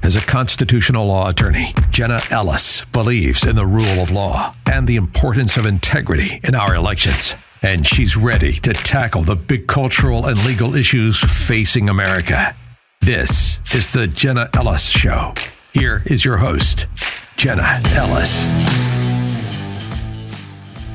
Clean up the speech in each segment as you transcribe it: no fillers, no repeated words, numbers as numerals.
As a constitutional law attorney, Jenna Ellis believes in the rule of law and the importance of integrity in our elections. And she's ready to tackle the big cultural and legal issues facing America. This is the Jenna Ellis Show. Here is your host, Jenna Ellis.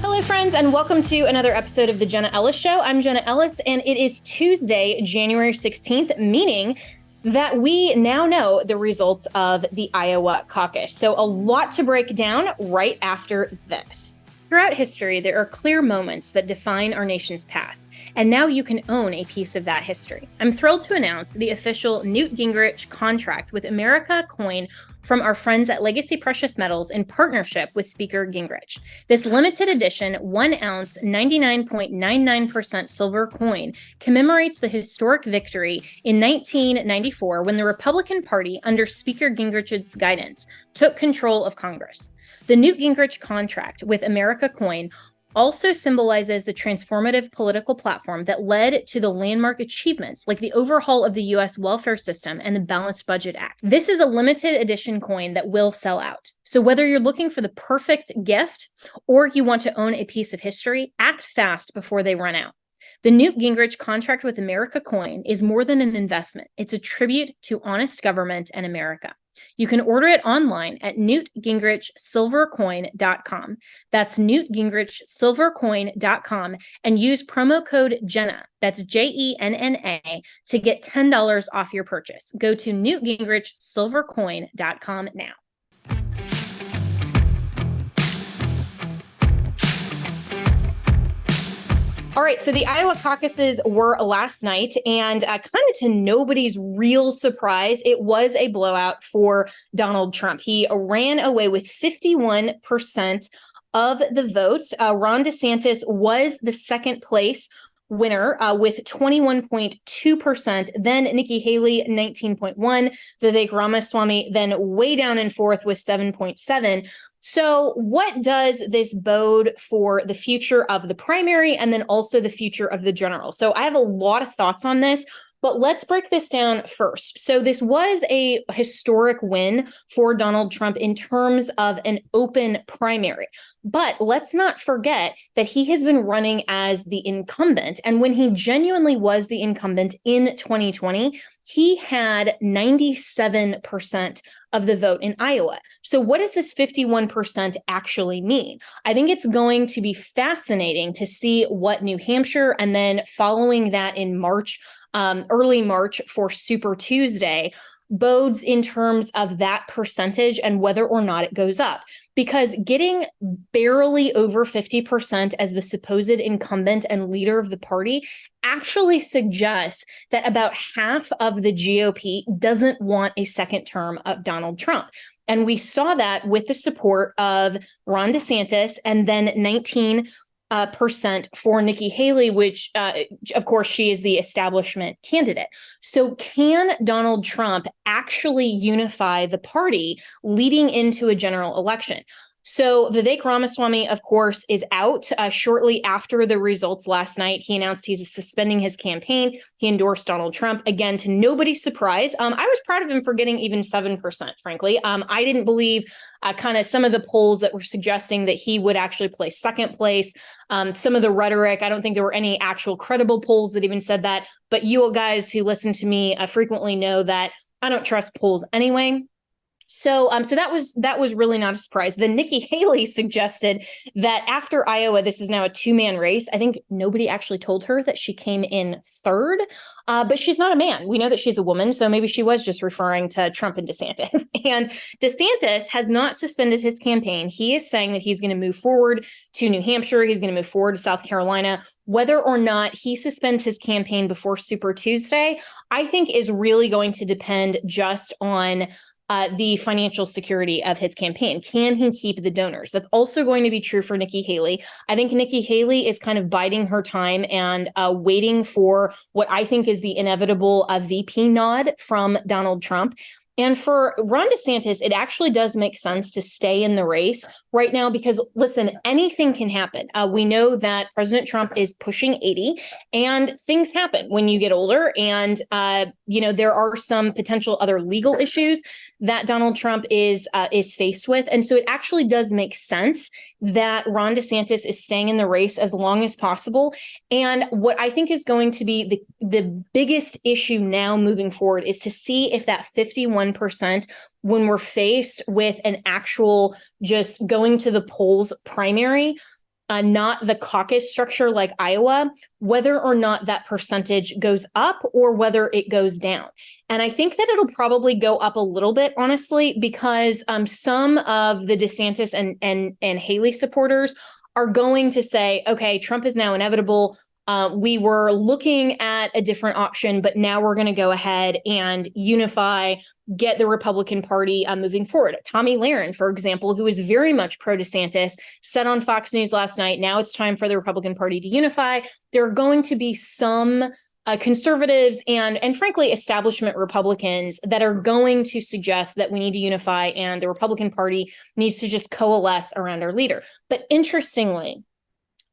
Hello, friends, and welcome to another episode of the Jenna Ellis Show. I'm Jenna Ellis, and it is Tuesday, January 16th, meaning that we now know the results of the Iowa caucus. So a lot to break down right after this. Throughout history, there are clear moments that define our nation's path, and now you can own a piece of that history. I'm thrilled to announce the official Newt Gingrich contract with America coin from our friends at Legacy Precious Metals in partnership with Speaker Gingrich. This limited edition 1 ounce 99.99% silver coin commemorates the historic victory in 1994 when the Republican Party, under Speaker Gingrich's guidance, took control of Congress. The Newt Gingrich contract with America coin also symbolizes the transformative political platform that led to the landmark achievements like the overhaul of the U.S. welfare system and the Balanced Budget Act. This is a limited edition coin that will sell out. So whether you're looking for the perfect gift or you want to own a piece of history, act fast before they run out. The Newt Gingrich contract with America coin is more than an investment. It's a tribute to honest government and America. You can order it online at newtgingrichsilvercoin.com. That's newtgingrichsilvercoin.com and use promo code Jenna, that's Jenna, to get $10 off your purchase. Go to newtgingrichsilvercoin.com now. All right, so the Iowa caucuses were last night, and kind of to nobody's real surprise, it was a blowout for Donald Trump. He ran away with 51% of the votes. Ron DeSantis was the second place winner with 21.2%. Then Nikki Haley, 19.1%. Vivek Ramaswamy then way down in fourth with 7.7%. So what does this bode for the future of the primary and then also the future of the general? So I have a lot of thoughts on this, but let's break this down first. So this was a historic win for Donald Trump in terms of an open primary. But let's not forget that he has been running as the incumbent. And when he genuinely was the incumbent in 2020, he had 97% of the vote in Iowa. So what does this 51% actually mean? I think it's going to be fascinating to see what New Hampshire and then following that in March, early March for Super Tuesday bodes in terms of that percentage and whether or not it goes up. Because getting barely over 50% as the supposed incumbent and leader of the party actually suggests that about half of the GOP doesn't want a second term of Donald Trump. And we saw that with the support of Ron DeSantis and then 19% for Nikki Haley, which, of course, she is the establishment candidate. So can Donald Trump actually unify the party leading into a general election? So Vivek Ramaswamy, of course, is out shortly after the results last night. He announced he's suspending his campaign. He endorsed Donald Trump, again, to nobody's surprise. I was proud of him for getting even 7%, frankly. I didn't believe kind of some of the polls that were suggesting that he would actually place second place. Some of the rhetoric, I don't think there were any actual credible polls that even said that. But you guys who listen to me frequently know that I don't trust polls anyway. So that was really not a surprise. Then Nikki Haley suggested that after Iowa, this is now a two-man race. I think nobody actually told her that she came in third, but she's not a man. We know that she's a woman, so maybe she was just referring to Trump and DeSantis. And DeSantis has not suspended his campaign. He is saying that he's going to move forward to New Hampshire. He's going to move forward to South Carolina. Whether or not he suspends his campaign before Super Tuesday, I think is really going to depend just on the financial security of his campaign. Can he keep the donors? That's also going to be true for Nikki Haley. I think Nikki Haley is kind of biding her time and waiting for what I think is the inevitable VP nod from Donald Trump. And for Ron DeSantis, it actually does make sense to stay in the race right now because, listen, anything can happen. We know that President Trump is pushing 80 and things happen when you get older. And, there are some potential other legal issues that Donald Trump is faced with. And so it actually does make sense that Ron DeSantis is staying in the race as long as possible. And what I think is going to be the biggest issue now moving forward is to see if that 51%, when we're faced with an actual just going to the polls primary, not the caucus structure like Iowa, whether or not that percentage goes up or whether it goes down. And I think that it'll probably go up a little bit, honestly, because some of the DeSantis and Haley supporters are going to say, okay, Trump is now inevitable. We were looking at a different option, but now we're going to go ahead and unify, get the Republican Party moving forward. Tommy Lahren, for example, who is very much pro-DeSantis, said on Fox News last night, now it's time for the Republican Party to unify. There are going to be some conservatives and frankly, establishment Republicans that are going to suggest that we need to unify and the Republican Party needs to just coalesce around our leader. But interestingly,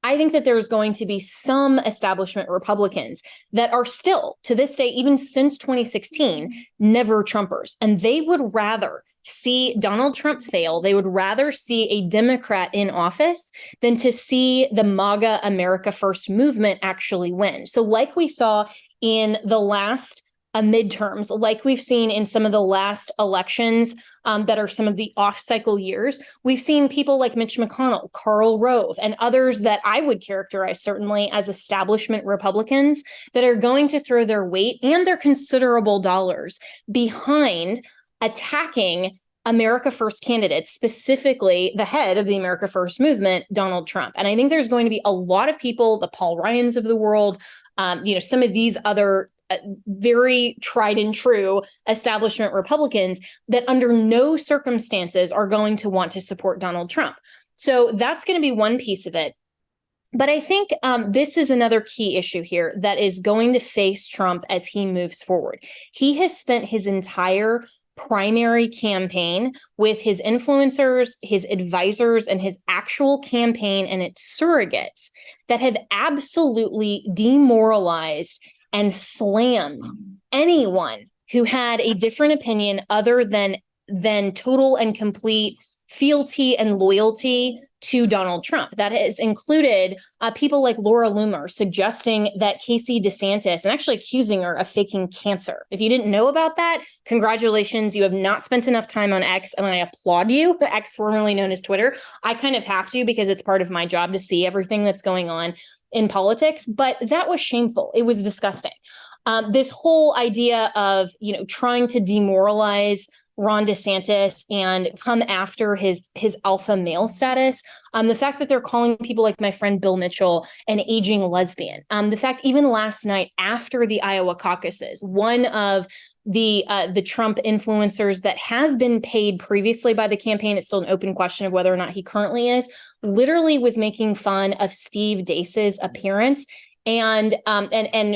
I think that there's going to be some establishment Republicans that are still, to this day, even since 2016, never Trumpers. And they would rather see Donald Trump fail. They would rather see a Democrat in office than to see the MAGA America First movement actually win. So like we saw in the last midterms, like we've seen in some of the last elections that are some of the off-cycle years, we've seen people like Mitch McConnell, Karl Rove, and others that I would characterize certainly as establishment Republicans that are going to throw their weight and their considerable dollars behind attacking America First candidates, specifically the head of the America First movement, Donald Trump. And I think there's going to be a lot of people, the Paul Ryans of the world, some of these other very tried and true establishment Republicans that under no circumstances are going to want to support Donald Trump. So that's going to be one piece of it. But I think this is another key issue here that is going to face Trump as he moves forward. He has spent his entire primary campaign with his influencers, his advisors, and his actual campaign and its surrogates that have absolutely demoralized and slammed anyone who had a different opinion other than total and complete fealty and loyalty to Donald Trump. That has included people like Laura Loomer suggesting that Casey DeSantis, and actually accusing her of faking cancer. If you didn't know about that, congratulations. You have not spent enough time on X, and I applaud you, X formerly known as Twitter. I kind of have to because it's part of my job to see everything that's going on in politics, but that was shameful. It was disgusting. This whole idea of, trying to demoralize Ron DeSantis and come after his alpha male status. The fact that they're calling people like my friend Bill Mitchell an aging lesbian. The fact even last night after the Iowa caucuses, one of the Trump influencers that has been paid previously by the campaign, it's still an open question of whether or not he currently is, literally was making fun of Steve Deace's appearance and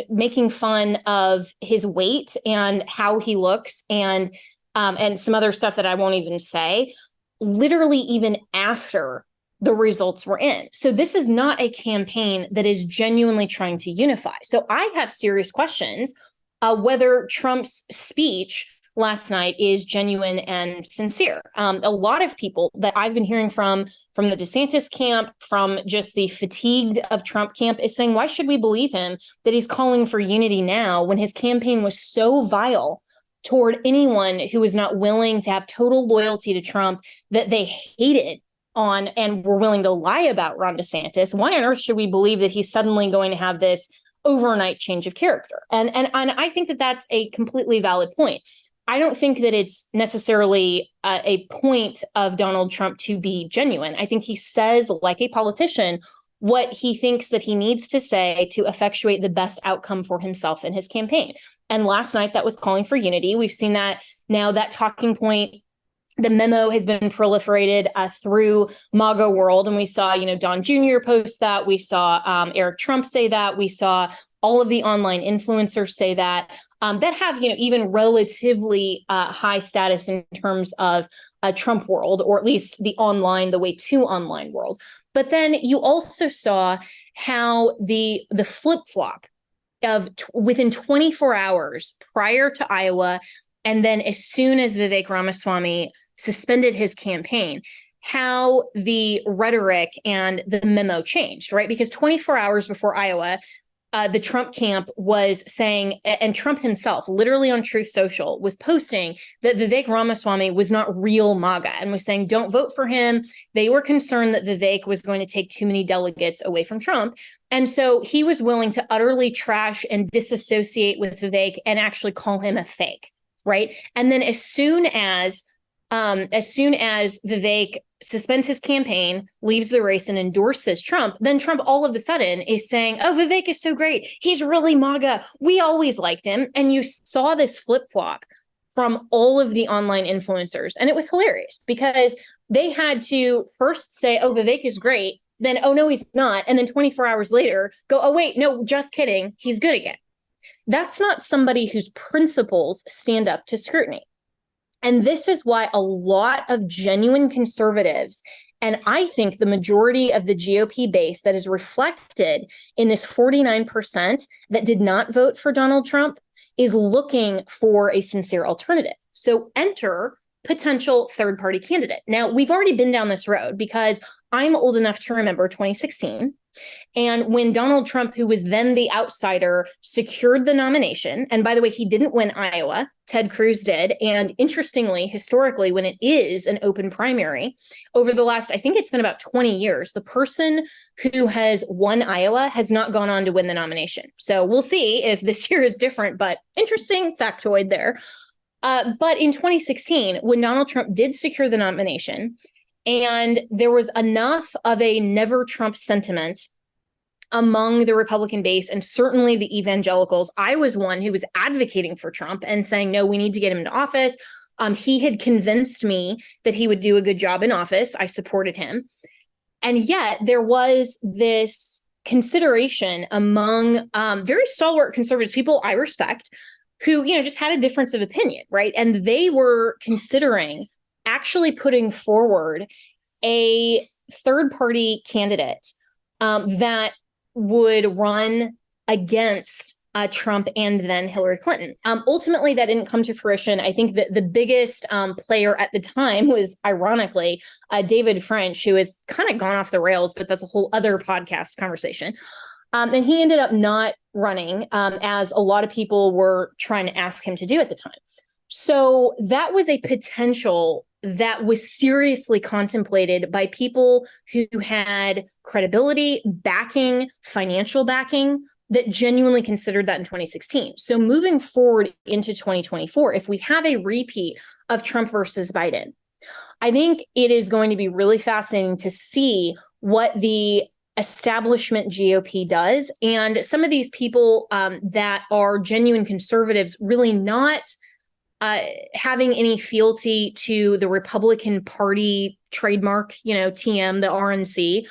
making fun of his weight and how he looks and some other stuff that I won't even say, literally even after the results were in. So this is not a campaign that is genuinely trying to unify. So I have serious questions whether Trump's speech last night is genuine and sincere. A lot of people that I've been hearing from the DeSantis camp, from just the fatigued of Trump camp, is saying, why should we believe him that he's calling for unity now when his campaign was so vile toward anyone who was not willing to have total loyalty to Trump, that they hated on and were willing to lie about Ron DeSantis? Why on earth should we believe that he's suddenly going to have this overnight change of character? And I think that that's a completely valid point. I don't think that it's necessarily a point of Donald Trump to be genuine. I think he says, like a politician, what he thinks that he needs to say to effectuate the best outcome for himself and his campaign. And last night, that was calling for unity. We've seen that now, that talking point, the memo has been proliferated through MAGA world. And we saw, Don Jr. post that. We saw Eric Trump say that. We saw all of the online influencers say that. that have, even relatively high status in terms of a Trump world, or at least the way to online world. But then you also saw how the flip-flop of within 24 hours prior to Iowa, and then as soon as Vivek Ramaswamy suspended his campaign, how the rhetoric and the memo changed, right? Because 24 hours before Iowa, the Trump camp was saying, and Trump himself, literally on Truth Social, was posting that Vivek Ramaswamy was not real MAGA and was saying, don't vote for him. They were concerned that Vivek was going to take too many delegates away from Trump. And so he was willing to utterly trash and disassociate with Vivek and actually call him a fake, right? And then as soon as Vivek suspends his campaign, leaves the race, and endorses Trump, then Trump all of a sudden is saying, oh, Vivek is so great. He's really MAGA. We always liked him. And you saw this flip-flop from all of the online influencers. And it was hilarious because they had to first say, oh, Vivek is great. Then, oh, no, he's not. And then 24 hours later, go, oh, wait, no, just kidding. He's good again. That's not somebody whose principles stand up to scrutiny. And this is why a lot of genuine conservatives, and I think the majority of the GOP base that is reflected in this 49% that did not vote for Donald Trump, is looking for a sincere alternative. So enter potential third-party candidate. Now, we've already been down this road because I'm old enough to remember 2016. And when Donald Trump, who was then the outsider, secured the nomination, and by the way, he didn't win Iowa, Ted Cruz did. And interestingly, historically, when it is an open primary, over the last, I think it's been about 20 years, the person who has won Iowa has not gone on to win the nomination. So we'll see if this year is different, but interesting factoid there. But in 2016, when Donald Trump did secure the nomination, and there was enough of a never Trump sentiment among the Republican base and certainly the evangelicals, I was one who was advocating for Trump and saying, no, we need to get him into office. He had convinced me that he would do a good job in office. I supported him. And yet there was this consideration among very stalwart conservatives, people I respect, who, just had a difference of opinion, right? And they were considering actually putting forward a third-party candidate that would run against Trump and then Hillary Clinton. Ultimately, that didn't come to fruition. I think that the biggest player at the time was, ironically, David French, who has kind of gone off the rails, but that's a whole other podcast conversation. And he ended up not running, as a lot of people were trying to ask him to do at the time. So that was a potential that was seriously contemplated by people who had credibility, backing, financial backing, that genuinely considered that in 2016. So moving forward into 2024, if we have a repeat of Trump versus Biden, I think it is going to be really fascinating to see what the establishment GOP does. And some of these people that are genuine conservatives really not having any fealty to the Republican Party trademark, TM, the RNC,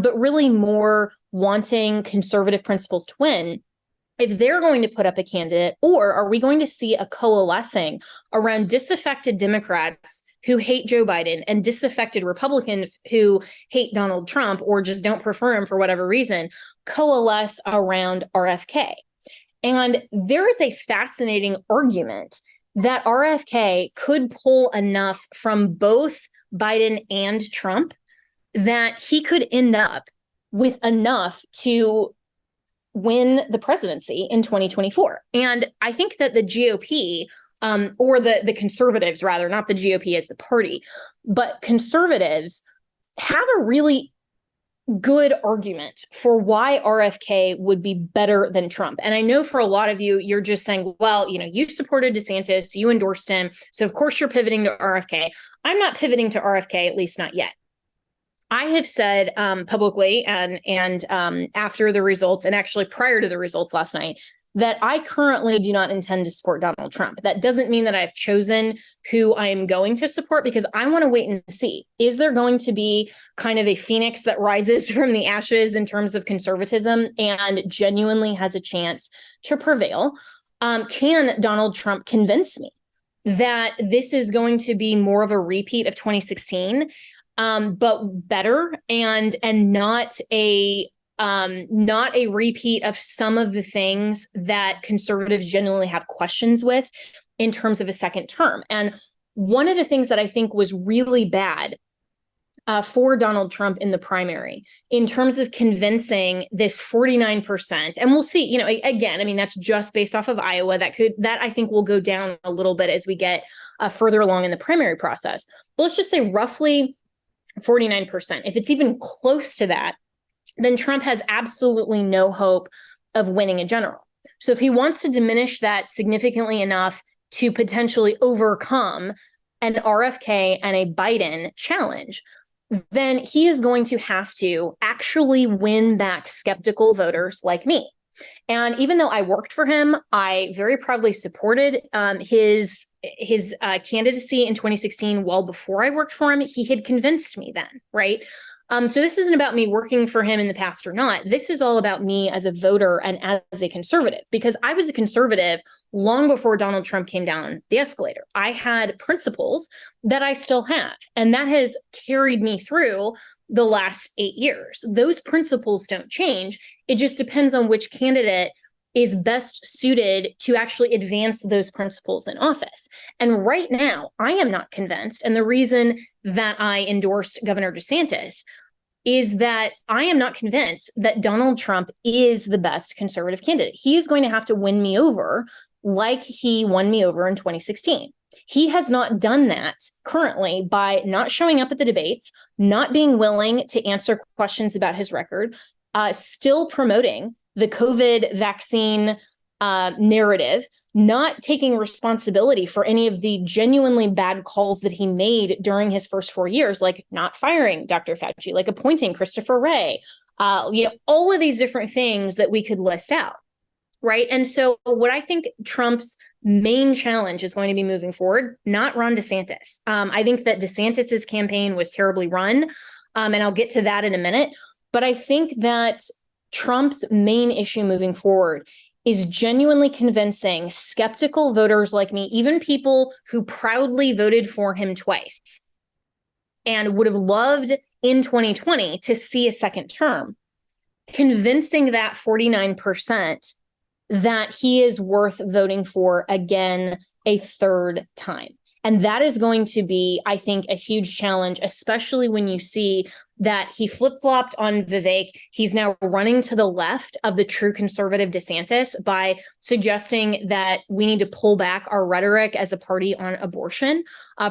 but really more wanting conservative principles to win. If they're going to put up a candidate, or are we going to see a coalescing around disaffected Democrats who hate Joe Biden and disaffected Republicans who hate Donald Trump or just don't prefer him for whatever reason, coalesce around RFK? And there is a fascinating argument that RFK could pull enough from both Biden and Trump that he could end up with enough to win the presidency in 2024. And I think that the GOP, or the conservatives, rather, not the GOP as the party, but conservatives have a really good argument for why RFK would be better than Trump. And I know for a lot of you, you're just saying, well, you supported DeSantis, you endorsed him, so of course you're pivoting to RFK. I'm not pivoting to RFK, at least not yet. I have said publicly and after the results, and actually prior to the results last night, that I currently do not intend to support Donald Trump. That doesn't mean that I've chosen who I am going to support, because I want to wait and see. Is there going to be kind of a phoenix that rises from the ashes in terms of conservatism and genuinely has a chance to prevail? Can Donald Trump convince me that this is going to be more of a repeat of 2016, but better and not a repeat of some of the things that conservatives genuinely have questions with in terms of a second term? And one of the things that I think was really bad for Donald Trump in the primary in terms of convincing this 49%. And we'll see, again, I mean, that's just based off of Iowa. That I think will go down a little bit as we get further along in the primary process. But let's just say roughly 49%. If it's even close to that, then Trump has absolutely no hope of winning a general. So if he wants to diminish that significantly enough to potentially overcome an RFK and a Biden challenge, then he is going to have to actually win back skeptical voters like me. And even though I worked for him, I very proudly supported his candidacy in 2016 well before I worked for him. He had convinced me then, right? So this isn't about me working for him in the past or not. This is all about me as a voter and as a conservative, because I was a conservative long before Donald Trump came down the escalator. I had principles that I still have, and that has carried me through the last 8 years. Those principles don't change. It just depends on which candidate is best suited to actually advance those principles in office. And right now, I am not convinced. And the reason that I endorsed Governor DeSantis is that I am not convinced that Donald Trump is the best conservative candidate. He is going to have to win me over like he won me over in 2016. He has not done that currently by not showing up at the debates, not being willing to answer questions about his record, still promoting the COVID vaccine narrative, not taking responsibility for any of the genuinely bad calls that he made during his first 4 years, like not firing Dr. Fauci, like appointing Christopher Wray, all of these different things that we could list out, right? And so what I think Trump's main challenge is going to be moving forward, not Ron DeSantis. I think that DeSantis's campaign was terribly run, and I'll get to that in a minute. But I think that Trump's main issue moving forward is genuinely convincing skeptical voters like me, even people who proudly voted for him twice and would have loved in 2020 to see a second term, convincing that 49% that he is worth voting for again a third time. And that is going to be, I think, a huge challenge, especially when you see that he flip-flopped on Vivek. He's now running to the left of the true conservative DeSantis by suggesting that we need to pull back our rhetoric as a party on abortion.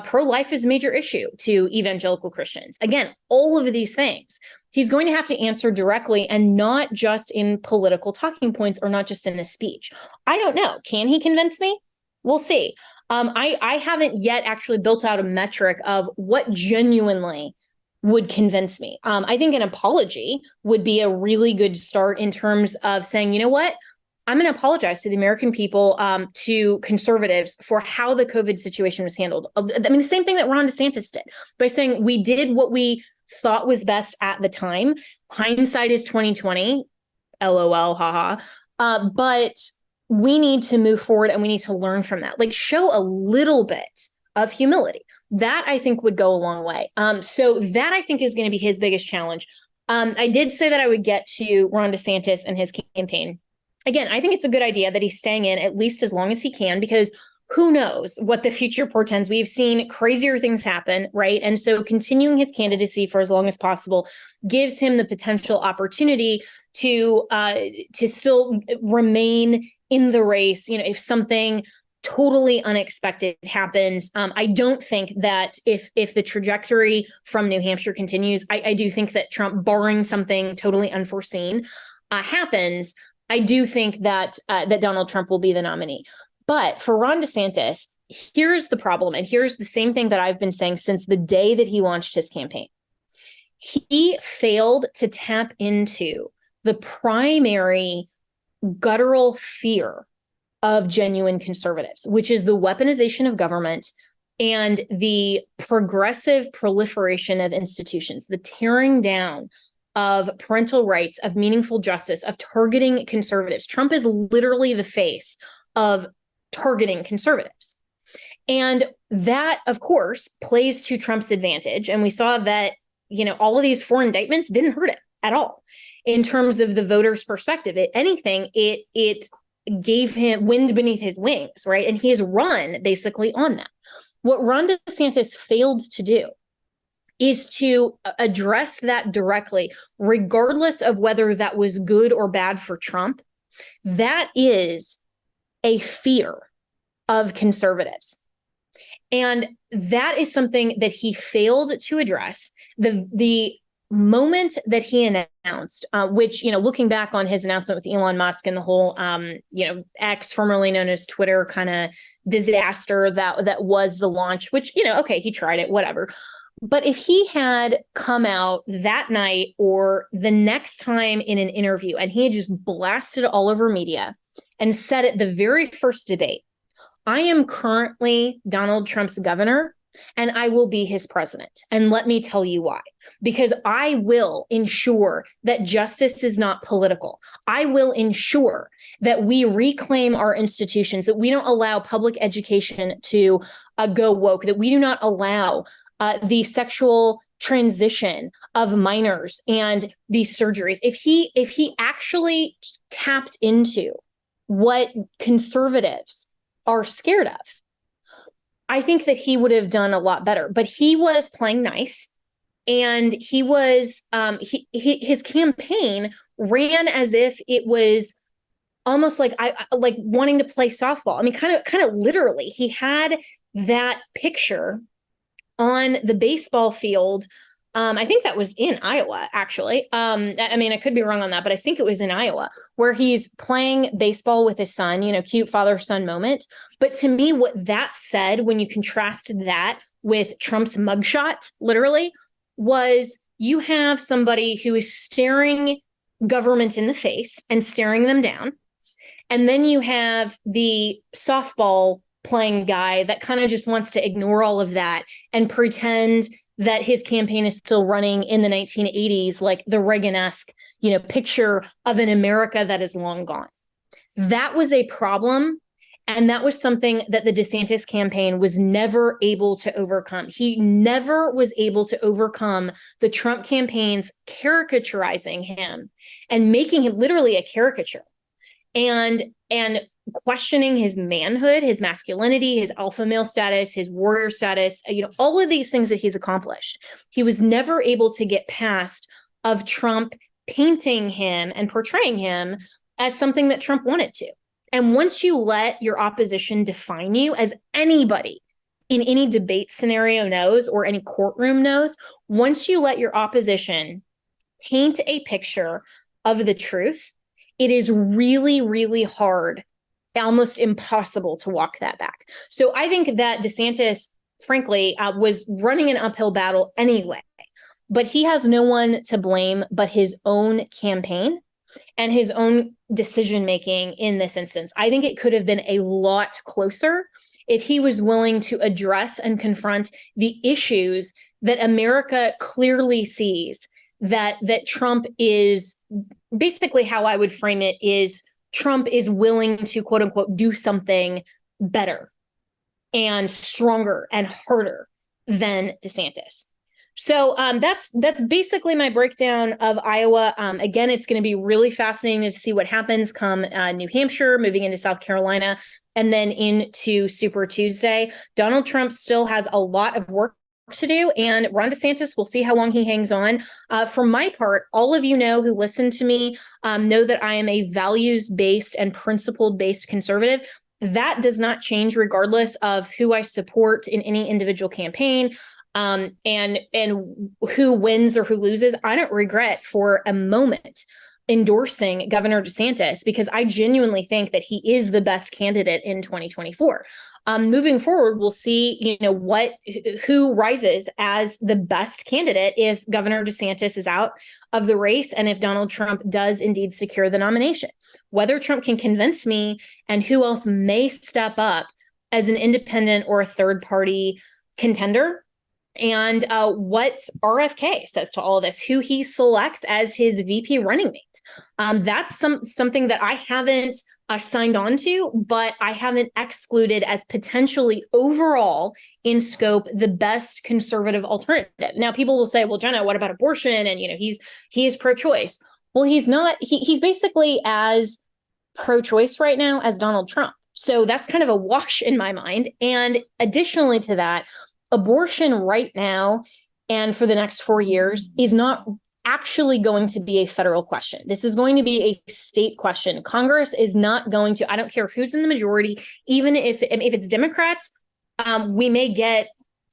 Pro-life is a major issue to evangelical Christians. Again, all of these things he's going to have to answer directly, and not just in political talking points or not just in a speech. I don't know. Can he convince me? We'll see. I haven't yet actually built out a metric of what genuinely would convince me. I think an apology would be a really good start in terms of saying, you know what, I'm going to apologize to the American people, to conservatives for how the COVID situation was handled. I mean, the same thing that Ron DeSantis did by saying we did what we thought was best at the time. Hindsight is 2020. LOL, haha. But we need to move forward and we need to learn from that. Like, show a little bit of humility. That I think would go a long way. So that I think is going to be his biggest challenge. I did say that I would get to Ron DeSantis and his campaign. Again, I think it's a good idea that he's staying in at least as long as he can, because who knows what the future portends. We've seen crazier things happen, right? And so continuing his candidacy for as long as possible gives him the potential opportunity to still remain in the race. You know, if something totally unexpected happens, I don't think that if the trajectory from New Hampshire continues, I do think that Trump, barring something totally unforeseen, happens, I do think that that Donald Trump will be the nominee. But for Ron DeSantis, here's the problem. And here's the same thing that I've been saying since the day that he launched his campaign. He failed to tap into the primary guttural fear of genuine conservatives, which is the weaponization of government and the progressive proliferation of institutions, the tearing down of parental rights, of meaningful justice, of targeting conservatives. Trump is literally the face of targeting conservatives. And that, of course, plays to Trump's advantage. And we saw that, all of these four indictments didn't hurt him at all in terms of the voters' perspective. If anything, it gave him wind beneath his wings, right? And he has run basically on that. What Ron DeSantis failed to do is to address that directly, regardless of whether that was good or bad for Trump. That is a fear of conservatives. And that is something that he failed to address. The moment that he announced, which, looking back on his announcement with Elon Musk and the whole, X, formerly known as Twitter, kind of disaster that was the launch, which, okay, he tried it, whatever. But if he had come out that night or the next time in an interview and he had just blasted all over media and said at the very first debate, I am currently Donald Trump's governor and I will be his president. And let me tell you why. Because I will ensure that justice is not political. I will ensure that we reclaim our institutions, that we don't allow public education to go woke, that we do not allow the sexual transition of minors and these surgeries. If he actually tapped into what conservatives are scared of, I think that he would have done a lot better. But he was playing nice, and he was his campaign ran as if it was almost like like wanting to play softball. I mean, kind of literally, he had that picture on the baseball field. I think that was in Iowa, actually. I mean, I could be wrong on that, but I think it was in Iowa, where he's playing baseball with his son, cute father-son moment. But to me, what that said, when you contrasted that with Trump's mugshot, literally, was you have somebody who is staring government in the face and staring them down. And then you have the softball playing guy that kind of just wants to ignore all of that and pretend that his campaign is still running in the 1980s, like the Reagan-esque, picture of an America that is long gone. That was a problem. And that was something that the DeSantis campaign was never able to overcome. He never was able to overcome the Trump campaign's caricaturizing him and making him literally a caricature and questioning his manhood, his masculinity, his alpha male status, his warrior status, all of these things that he's accomplished. He was never able to get past of Trump painting him and portraying him as something that Trump wanted to. And once you let your opposition define you, as anybody in any debate scenario knows, or any courtroom knows, once you let your opposition paint a picture of the truth, it is really, really hard, almost impossible to walk that back. So I think that DeSantis, frankly, was running an uphill battle anyway, but he has no one to blame but his own campaign and his own decision-making in this instance. I think it could have been a lot closer if he was willing to address and confront the issues that America clearly sees, that Trump is, basically how I would frame it is, Trump is willing to, quote unquote, do something better and stronger and harder than DeSantis. So that's basically my breakdown of Iowa. Again, it's going to be really fascinating to see what happens come New Hampshire, moving into South Carolina, and then into Super Tuesday. Donald Trump still has a lot of work to do, and Ron DeSantis, we'll see how long he hangs on. For my part, all of you know who listen to me know that I am a values-based and principled-based conservative. That does not change regardless of who I support in any individual campaign. And who wins or who loses. I don't regret for a moment endorsing Governor DeSantis, because I genuinely think that he is the best candidate in 2024. Moving forward, we'll see, who rises as the best candidate if Governor DeSantis is out of the race and if Donald Trump does indeed secure the nomination. Whether Trump can convince me and who else may step up as an independent or a third party contender and what RFK says to all of this, who he selects as his VP running mate. That's something that I haven't signed on to, but I haven't excluded as potentially overall in scope the best conservative alternative. Now, people will say, well, Jenna, what about abortion? And, he is pro-choice. Well, he's not. He's basically as pro-choice right now as Donald Trump. So that's kind of a wash in my mind. And additionally to that, abortion right now and for the next 4 years is not actually going to be a federal question. This is going to be a state question. Congress is not going to, I don't care who's in the majority, even if it's Democrats, we may get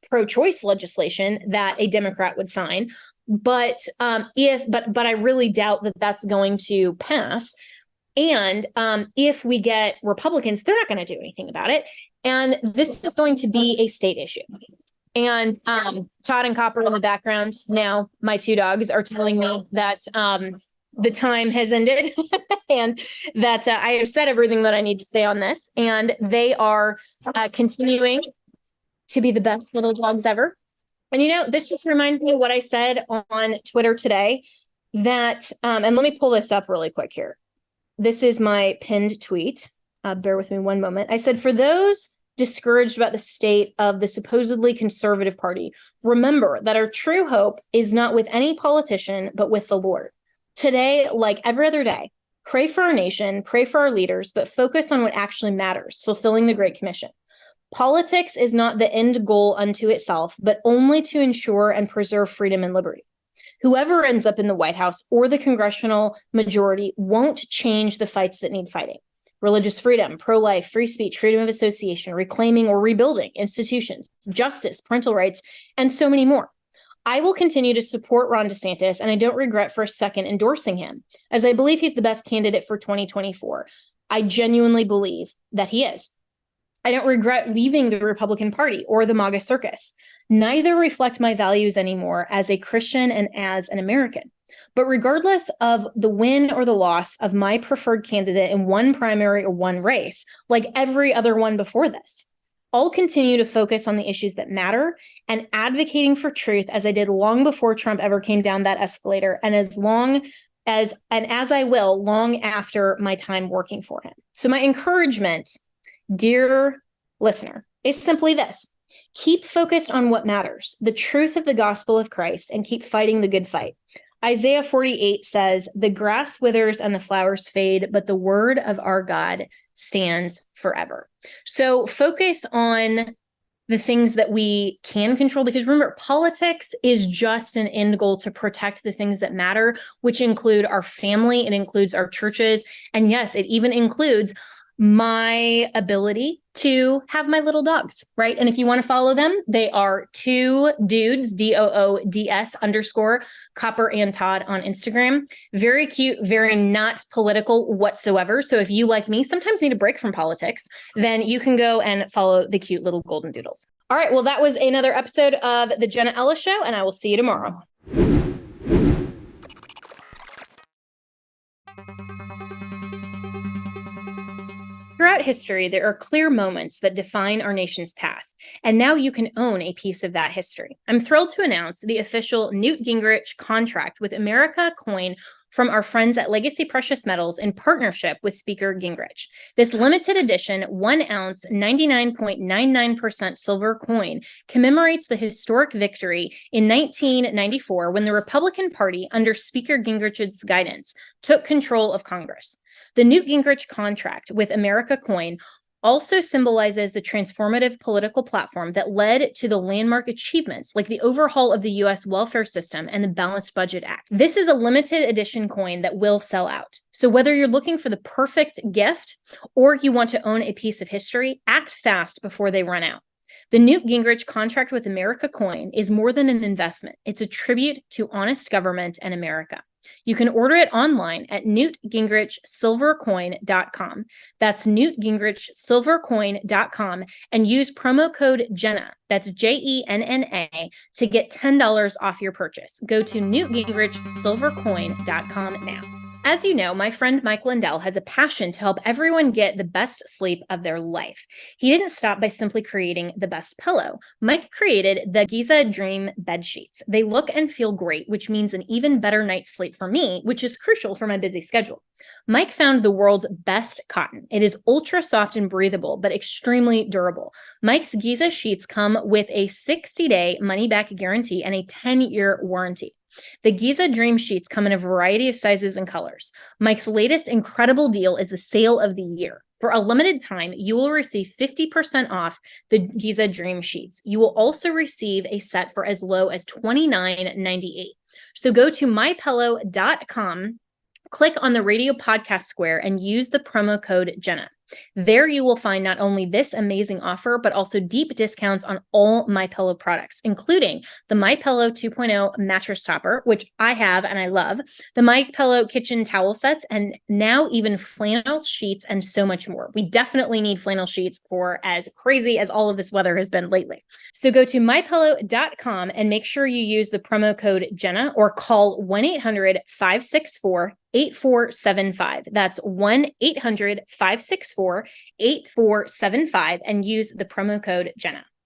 pro-choice legislation that a Democrat would sign. But I really doubt that that's going to pass. And if we get Republicans, they're not going to do anything about it. And this is going to be a state issue. And Todd and Copper in the background now, my two dogs, are telling me that the time has ended and that I have said everything that I need to say on this. And they are continuing to be the best little dogs ever. And, this just reminds me of what I said on Twitter today, that, and let me pull this up really quick here. This is my pinned tweet. Bear with me one moment. I said, for those discouraged about the state of the supposedly conservative party, remember that our true hope is not with any politician, but with the Lord. Today, like every other day, pray for our nation, pray for our leaders, but focus on what actually matters, fulfilling the Great Commission. Politics is not the end goal unto itself, but only to ensure and preserve freedom and liberty. Whoever ends up in the White House or the congressional majority won't change the fights that need fighting. Religious freedom, pro-life, free speech, freedom of association, reclaiming or rebuilding institutions, justice, parental rights, and so many more. I will continue to support Ron DeSantis, and I don't regret for a second endorsing him, as I believe he's the best candidate for 2024. I genuinely believe that he is. I don't regret leaving the Republican Party or the MAGA circus. Neither reflect my values anymore as a Christian and as an American. But regardless of the win or the loss of my preferred candidate in one primary or one race, like every other one before this, I'll continue to focus on the issues that matter and advocating for truth as I did long before Trump ever came down that escalator, and as I will long after my time working for him. So my encouragement, dear listener, is simply this. Keep focused on what matters, the truth of the gospel of Christ, and keep fighting the good fight. Isaiah 48 says, the grass withers and the flowers fade, but the word of our God stands forever. So focus on the things that we can control, because remember, politics is just an end goal to protect the things that matter, which include our family, it includes our churches, and yes, it even includes my ability to have my little dogs, right? And if you want to follow them, they are two dudes, DOODS_ Copper and Todd on Instagram. Very cute, very not political whatsoever. So if you, like me, sometimes need a break from politics, then you can go and follow the cute little golden doodles. All right, well, that was another episode of the Jenna Ellis Show, and I will see you tomorrow. Throughout history, there are clear moments that define our nation's path, and now you can own a piece of that history. I'm thrilled to announce the official Newt Gingrich contract with America coin from our friends at Legacy Precious Metals in partnership with Speaker Gingrich. This limited edition 1 ounce, 99.99% silver coin commemorates the historic victory in 1994 when the Republican Party, under Speaker Gingrich's guidance, took control of Congress. The Newt Gingrich contract with America coin also symbolizes the transformative political platform that led to the landmark achievements like the overhaul of the U.S. welfare system and the Balanced Budget Act. This is a limited edition coin that will sell out. So whether you're looking for the perfect gift or you want to own a piece of history, act fast before they run out. The Newt Gingrich contract with America coin is more than an investment. It's a tribute to honest government and America. You can order it online at newtgingrichsilvercoin.com. That's newtgingrichsilvercoin.com, and use promo code Jenna, that's JENNA, to get $10 off your purchase. Go to newtgingrichsilvercoin.com now. As you know, my friend Mike Lindell has a passion to help everyone get the best sleep of their life. He didn't stop by simply creating the best pillow. Mike created the Giza Dream bed sheets. They look and feel great, which means an even better night's sleep for me, which is crucial for my busy schedule. Mike found the world's best cotton. It is ultra soft and breathable, but extremely durable. Mike's Giza sheets come with a 60-day money-back guarantee and a 10-year warranty. The Giza Dream Sheets come in a variety of sizes and colors. Mike's latest incredible deal is the sale of the year. For a limited time, you will receive 50% off the Giza Dream Sheets. You will also receive a set for as low as $29.98. So go to mypillow.com, click on the radio podcast square, and use the promo code Jenna. There you will find not only this amazing offer, but also deep discounts on all MyPillow products, including the MyPillow 2.0 mattress topper, which I have and I love, the MyPillow kitchen towel sets, and now even flannel sheets and so much more. We definitely need flannel sheets for as crazy as all of this weather has been lately. So go to mypillow.com and make sure you use the promo code Jenna or call 1-800-564-8475. That's 1-800-564-8475 and use the promo code Jenna.